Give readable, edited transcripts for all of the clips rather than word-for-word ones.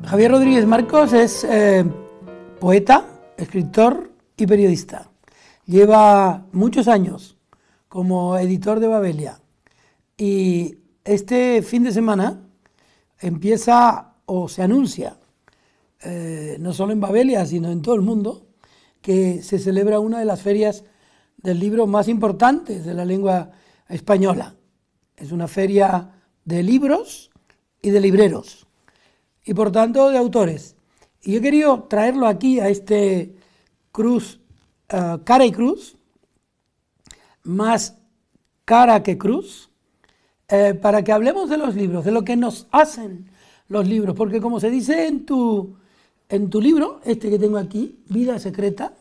Javier Rodríguez Marcos es poeta, escritor y periodista. Lleva muchos años como editor de Babelia y este fin de semana empieza o se anuncia, no solo en Babelia sino en todo el mundo, que se celebra una de las ferias del libro más importantes de la lengua española. Es una feria de libros y de libreros y por tanto de autores. Y yo he querido traerlo aquí a este cruz, cara y cruz, más cara que cruz, para que hablemos de los libros, de lo que nos hacen los libros, porque como se dice en tu libro, este que tengo aquí, Vida Secreta,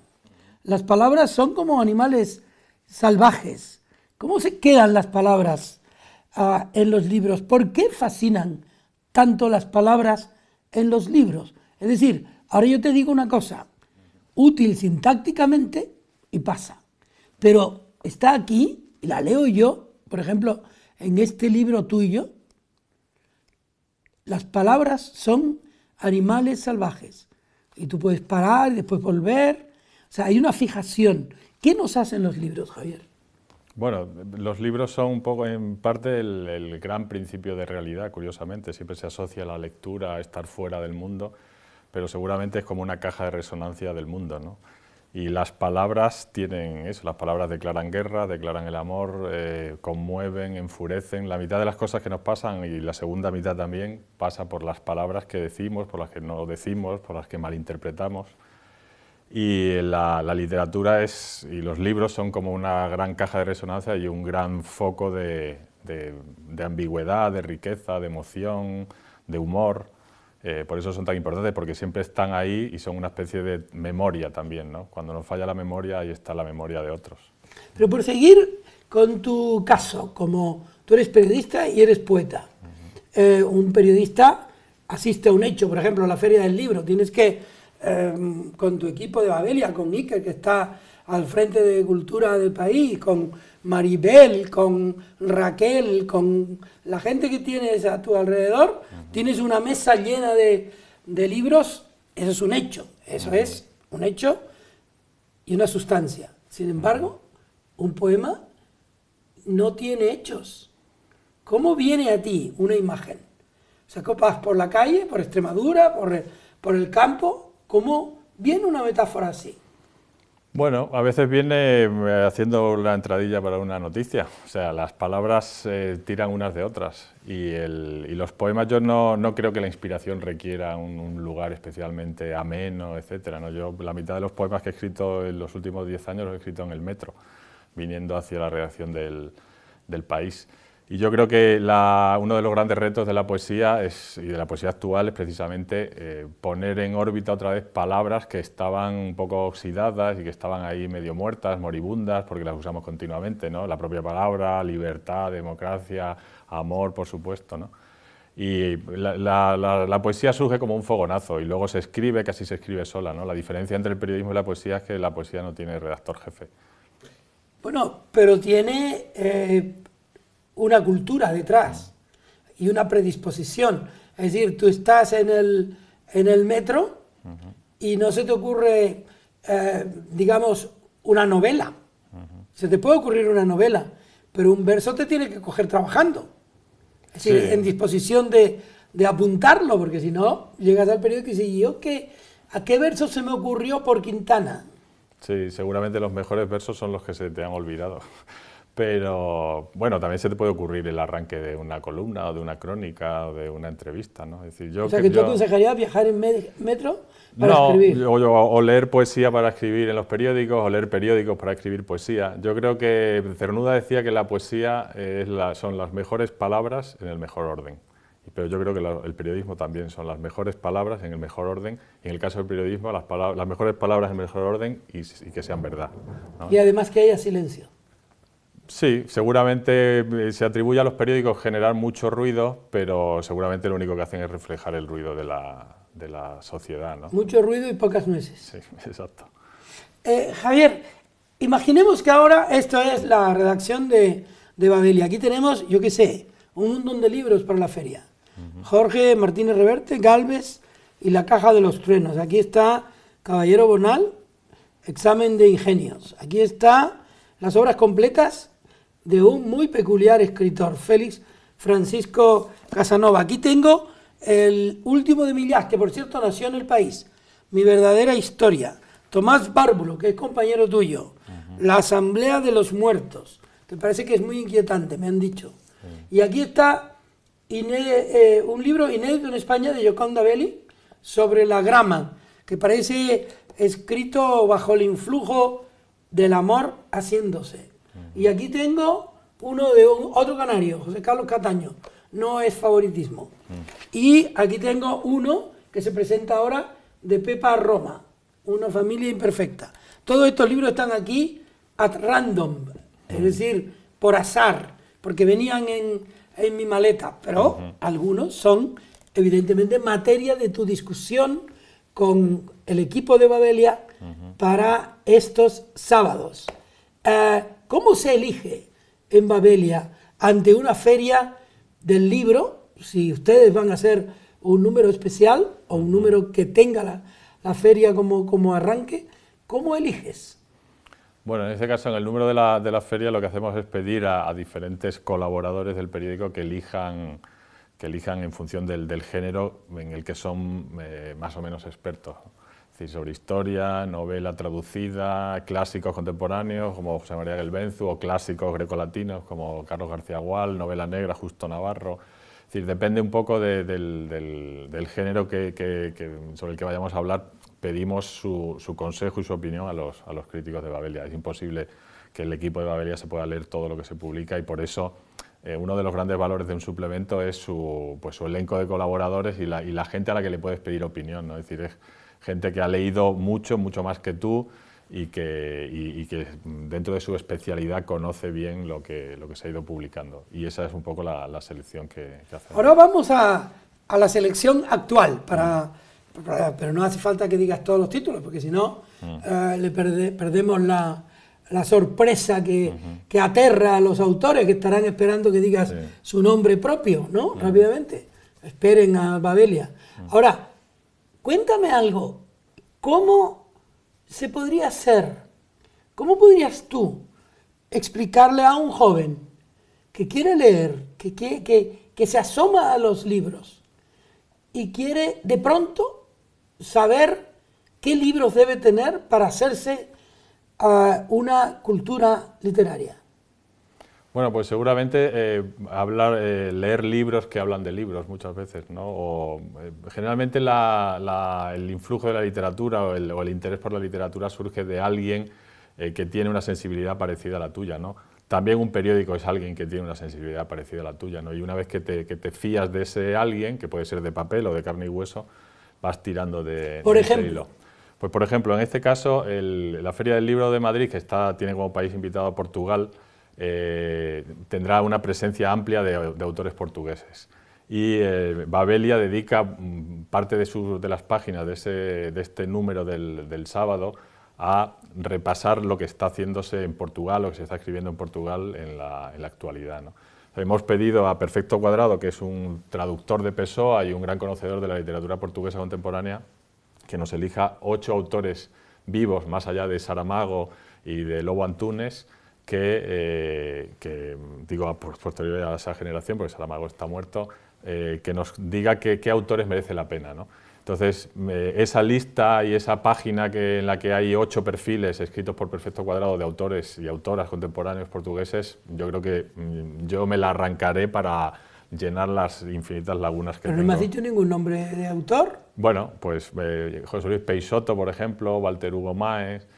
las palabras son como animales salvajes. ¿Cómo se quedan las palabras en los libros? ¿Por qué fascinan tanto las palabras en los libros? Es decir, ahora yo te digo una cosa, útil sintácticamente y pasa, pero está aquí y la leo yo, por ejemplo, en este libro tuyo, las palabras son animales salvajes y tú puedes parar y después volver, o sea, hay una fijación. ¿Qué nos hacen los libros, Javier? Bueno, los libros son un poco, en parte, el gran principio de realidad, curiosamente. Siempre se asocia la lectura a estar fuera del mundo, pero seguramente es como una caja de resonancia del mundo, ¿no? Y las palabras tienen eso, las palabras declaran guerra, declaran el amor, conmueven, enfurecen. La mitad de las cosas que nos pasan y la segunda mitad también pasa por las palabras que decimos, por las que no decimos, por las que malinterpretamos. Y la literatura y los libros son como una gran caja de resonancia y un gran foco de ambigüedad, de riqueza, de emoción, de humor. Por eso son tan importantes, porque siempre están ahí y son una especie de memoria también, ¿no? Cuando nos falla la memoria, ahí está la memoria de otros. Pero por seguir con tu caso, como tú eres periodista y eres poeta, un periodista asiste a un hecho, por ejemplo, a la Feria del Libro, tienes que con tu equipo de Babelia, con Iker, que está al frente de cultura del país, con Maribel, con Raquel, con la gente que tienes a tu alrededor, tienes una mesa llena de libros, eso es un hecho, eso es un hecho y una sustancia. Sin embargo, un poema no tiene hechos. ¿Cómo viene a ti una imagen? O sea, vas por la calle, por Extremadura, por el campo. ¿Cómo viene una metáfora así? Bueno, a veces viene haciendo la entradilla para una noticia. O sea, las palabras tiran unas de otras. Y los poemas, yo no creo que la inspiración requiera un lugar especialmente ameno, etcétera, ¿no? Yo la mitad de los poemas que he escrito en los últimos 10 años los he escrito en el metro, viniendo hacia la redacción del País. Y yo creo que uno de los grandes retos de la poesía y de la poesía actual es precisamente poner en órbita otra vez palabras que estaban un poco oxidadas y que estaban ahí medio muertas, moribundas, porque las usamos continuamente, ¿no? La propia palabra, libertad, democracia, amor, por supuesto, ¿no? Y la poesía surge como un fogonazo y luego se escribe, casi se escribe sola, ¿no? La diferencia entre el periodismo y la poesía es que la poesía no tiene redactor jefe. Bueno, pero tiene una cultura detrás y una predisposición. Es decir, tú estás en el metro y no se te ocurre, digamos, una novela. Se te puede ocurrir una novela, pero un verso te tiene que coger trabajando. Es decir, en disposición de apuntarlo, porque si no, llegas al periódico y dices, ¿y yo a qué verso se me ocurrió por Quintana? Sí, seguramente los mejores versos son los que se te han olvidado. Pero, bueno, también se te puede ocurrir el arranque de una columna o de una crónica o de una entrevista, ¿no? Es decir, o sea, que tú aconsejarías viajar en metro para escribir. O leer poesía para escribir en los periódicos, o leer periódicos para escribir poesía. Yo creo que Cernuda decía que la poesía son las mejores palabras en el mejor orden. Pero yo creo que el periodismo también son las mejores palabras en el mejor orden. Y en el caso del periodismo, las mejores palabras en el mejor orden y que sean verdad, ¿no? Y además que haya silencio. Sí, seguramente se atribuye a los periódicos generar mucho ruido, pero seguramente lo único que hacen es reflejar el ruido de la sociedad, ¿no? Mucho ruido y pocas nueces. Sí, exacto. Javier, imaginemos que ahora esto es la redacción de Babelia. Aquí tenemos, yo qué sé, un montón de libros para la feria. Jorge Martínez Reverte, Gálvez, y La caja de los truenos. Aquí está Caballero Bonal, Examen de ingenios. Aquí está las obras completas de un muy peculiar escritor, Félix Francisco Casanova. Aquí tengo el último de Millás, que por cierto nació en El País, Mi verdadera historia. Tomás Bárbulo, que es compañero tuyo. La Asamblea de los Muertos, que parece que es muy inquietante, me han dicho. Y aquí está un libro inédito en España de Gioconda Belli sobre la grama, que parece escrito bajo el influjo del amor haciéndose. Y aquí tengo uno de otro canario, José Carlos Cataño, no es favoritismo. Y aquí tengo uno que se presenta ahora de Pepa Roma, Una familia imperfecta. Todos estos libros están aquí at random, es decir, por azar, porque venían en mi maleta, pero algunos son evidentemente materia de tu discusión con el equipo de Babelia para estos sábados. ¿Cómo se elige en Babelia ante una feria del libro? Si ustedes van a hacer un número especial o un número que tenga la feria como arranque, ¿cómo eliges? Bueno, en este caso, en el número de la feria, lo que hacemos es pedir a diferentes colaboradores del periódico que elijan en función del género en el que son más o menos expertos. Es decir, sobre historia, novela traducida, clásicos contemporáneos como José María Gelbenzu, o clásicos grecolatinos como Carlos García Gual, novela negra, Justo Navarro. Es decir, depende un poco del género sobre el que vayamos a hablar. Pedimos su consejo y su opinión a los críticos de Babelia. Es imposible que el equipo de Babelia se pueda leer todo lo que se publica, y por eso uno de los grandes valores de un suplemento es su elenco de colaboradores y la gente a la que le puedes pedir opinión, ¿no? Es decir, es gente que ha leído mucho más que tú y que dentro de su especialidad conoce bien lo que se ha ido publicando. Y esa es un poco la selección que hacemos. Ahora vamos a la selección actual, pero no hace falta que digas todos los títulos, porque si no perdemos la sorpresa que aterra a los autores, que estarán esperando que digas su nombre propio, ¿no? Rápidamente. Esperen a Babelia. Ahora, cuéntame algo. ¿Cómo se podría hacer? ¿Cómo podrías tú explicarle a un joven que quiere leer, que se asoma a los libros y quiere de pronto saber qué libros debe tener para hacerse una cultura literaria? Bueno, pues seguramente leer libros que hablan de libros muchas veces, ¿no? Generalmente el influjo de la literatura o el interés por la literatura surge de alguien que tiene una sensibilidad parecida a la tuya, ¿no? También un periódico es alguien que tiene una sensibilidad parecida a la tuya, ¿no? Y una vez que te fías de ese alguien, que puede ser de papel o de carne y hueso, vas tirando de ese hilo. Pues por ejemplo, en este caso, la Feria del Libro de Madrid, que tiene como país invitado a Portugal, tendrá una presencia amplia de autores portugueses. Y Babelia dedica parte de las páginas de este número del sábado a repasar lo que está haciéndose en Portugal, o que se está escribiendo en Portugal en la actualidad, ¿no? Hemos pedido a Perfecto Cuadrado, que es un traductor de Pessoa y un gran conocedor de la literatura portuguesa contemporánea, que nos elija 8 autores vivos, más allá de Saramago y de Lobo Antunes, que digo por posterior a esa generación, porque Saramago está muerto, que nos diga qué autores merece la pena, ¿no? Entonces, esa lista y esa página en la que hay 8 perfiles escritos por Perfecto Cuadrado de autores y autoras contemporáneos portugueses, yo creo que yo me la arrancaré para llenar las infinitas lagunas que tengo. ¿Pero no me has dicho ningún nombre de autor? Bueno, pues José Luis Peixoto, por ejemplo, Walter Hugo Maes,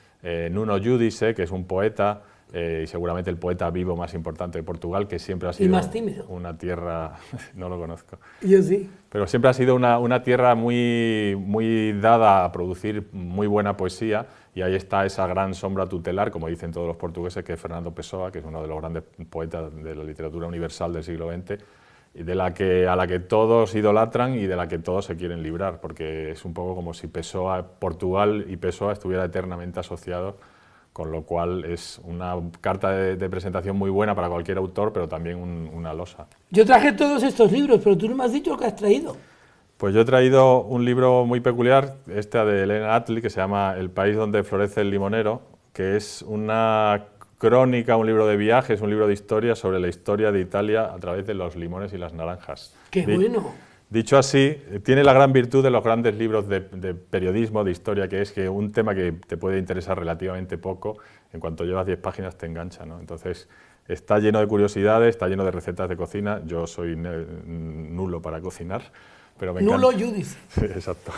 Nuno Giudice, que es un poeta, y seguramente el poeta vivo más importante de Portugal, que siempre ha sido... ¿Y más tímido? Una tierra... no lo conozco. Yo sí. Pero siempre ha sido una tierra muy dada a producir muy buena poesía, y ahí está esa gran sombra tutelar, como dicen todos los portugueses, que es Fernando Pessoa, que es uno de los grandes poetas de la literatura universal del siglo XX, y a la que todos idolatran y de la que todos se quieren librar, porque es un poco como si Portugal y Pessoa estuvieran eternamente asociados, con lo cual es una carta de presentación muy buena para cualquier autor, pero también una losa. Yo traje todos estos libros, pero tú no me has dicho lo que has traído. Pues yo he traído un libro muy peculiar, este de Elena Attlee, que se llama El país donde florece el limonero, que es una crónica, un libro de viajes, un libro de historia sobre la historia de Italia a través de los limones y las naranjas. ¡Qué bueno! Dicho así, tiene la gran virtud de los grandes libros de periodismo, de historia, que es que un tema que te puede interesar relativamente poco, en cuanto llevas 10 páginas te engancha, ¿no? Entonces, está lleno de curiosidades, está lleno de recetas de cocina. Yo soy nulo para cocinar, pero me encanta. Nulo Judith. Exacto.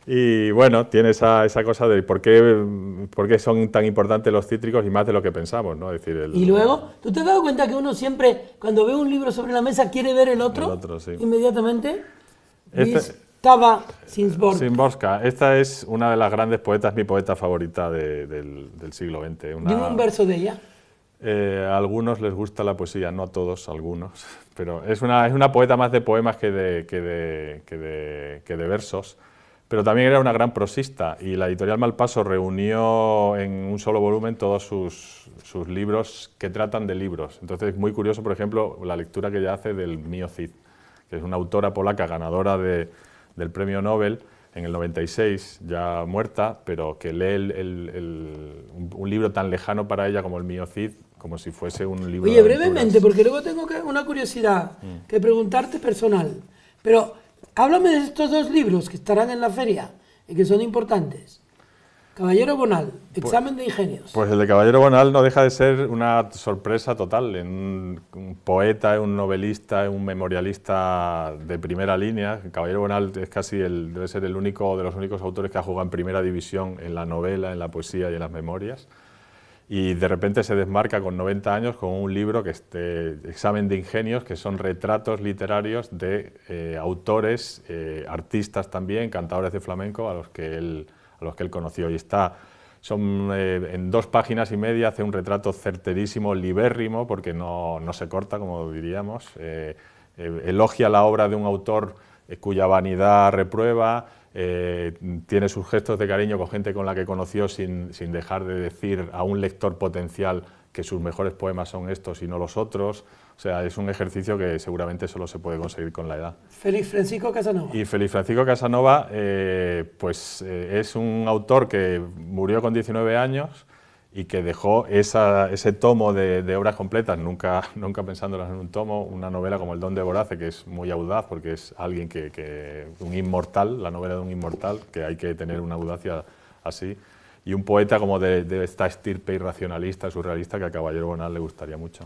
Y bueno, tiene esa cosa de por qué son tan importantes los cítricos y más de lo que pensamos, ¿no? Es decir, y luego, ¿tú te has dado cuenta que uno siempre, cuando ve un libro sobre la mesa, quiere ver el otro? El otro, sí. Inmediatamente. Estaba Szymborska. Esta es una de las grandes poetas, mi poeta favorita del siglo XX. Dime un verso de ella. A algunos les gusta la poesía, no a todos, algunos. Pero es una poeta más de poemas que de versos. Pero también era una gran prosista y la editorial Malpaso reunió en un solo volumen todos sus libros que tratan de libros. Entonces es muy curioso, por ejemplo, la lectura que ella hace del Mio Cid, que es una autora polaca ganadora del premio Nobel en el 96, ya muerta, pero que lee un libro tan lejano para ella como el Mio Cid, como si fuese un libro Oye, de aventuras. brevemente, porque luego tengo una curiosidad que preguntarte personal, pero háblame de estos dos libros que estarán en la feria y que son importantes. Caballero Bonal, Examen de Ingenios. Pues el de Caballero Bonal no deja de ser una sorpresa total. Un poeta, un novelista, un memorialista de primera línea. Caballero Bonal es debe ser el único de los únicos autores que ha jugado en primera división en la novela, en la poesía y en las memorias. Y de repente se desmarca con 90 años con un libro que es Examen de Ingenios, que son retratos literarios de autores, artistas también, cantadores de flamenco a los que él conoció. Y en 2 páginas y media hace un retrato certerísimo, libérrimo, porque no se corta, como diríamos. Elogia la obra de un autor cuya vanidad reprueba. Tiene sus gestos de cariño con gente con la que conoció sin dejar de decir a un lector potencial que sus mejores poemas son estos y no los otros. O sea, es un ejercicio que seguramente solo se puede conseguir con la edad. Félix Francisco Casanova. Y Félix Francisco Casanova es un autor que murió con 19 años y que dejó ese tomo de obras completas, nunca pensándolas en un tomo, una novela como El don de Vorace, que es muy audaz porque es alguien un inmortal, la novela de un inmortal, que hay que tener una audacia así, y un poeta como de esta estirpe irracionalista, surrealista, que a Caballero Bonal le gustaría mucho.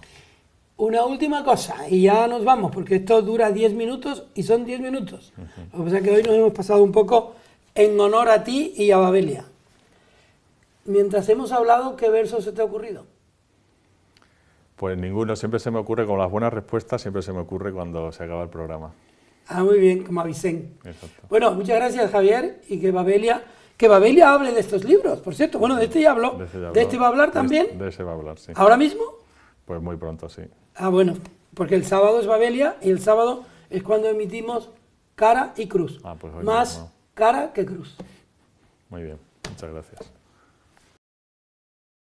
Una última cosa, y ya nos vamos, porque esto dura 10 minutos y son 10 minutos. Lo que pasa es que hoy nos hemos pasado un poco en honor a ti y a Babelia. Mientras hemos hablado, ¿qué verso se te ha ocurrido? Pues ninguno, siempre se me ocurre, con las buenas respuestas, siempre se me ocurre cuando se acaba el programa. Ah, muy bien, como a Vicente. Exacto. Bueno, muchas gracias, Javier, y que Babelia hable de estos libros, por cierto. Bueno, de este ya habló. ¿De este va a hablar también? De ese va a hablar, sí. ¿Ahora mismo? Pues muy pronto, sí. Ah, bueno, porque el sábado es Babelia y el sábado es cuando emitimos Cara y Cruz. Pues hoy más no. Cara que Cruz. Muy bien, muchas gracias.